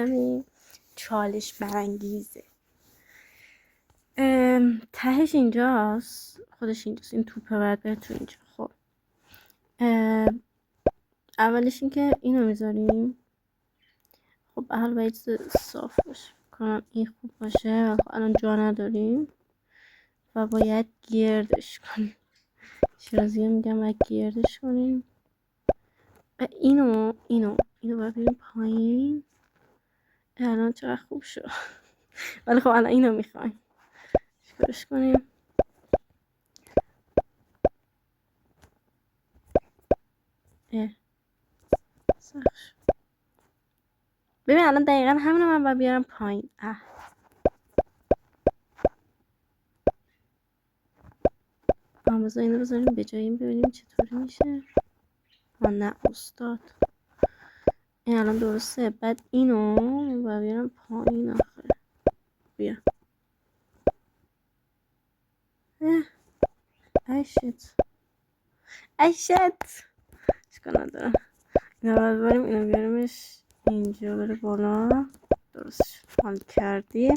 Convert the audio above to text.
کمی چالش برانگیزه. تهش اینجاست، خودش اینجاست، این توپه باید بره تو اینجا. خب اولش این که اینو میذاریم. خب به حال باید صاف باشه کنم این خوب باشه. خب الان جا نداریم و باید گردش کنیم. شیرازی ها میگم باید گردش کنیم. اینو باید بریم پایین. الان چقدر خوب شد. ولی خب الان اینو میخوایم چیکارش کنیم. سخت. ببین الان دقیقا همینو من باید بیارم پایین. بذار اینو بذاریم به جای این ببینیم چطوری میشه. نه استاد این الان درسته. بعد اینو باید بیارم پایین. آخه بیا ای شت چیکار ندارم. اینو باید ببریم، اینو بیاریمش اینجا بره بالا. درست شد. حال کردی.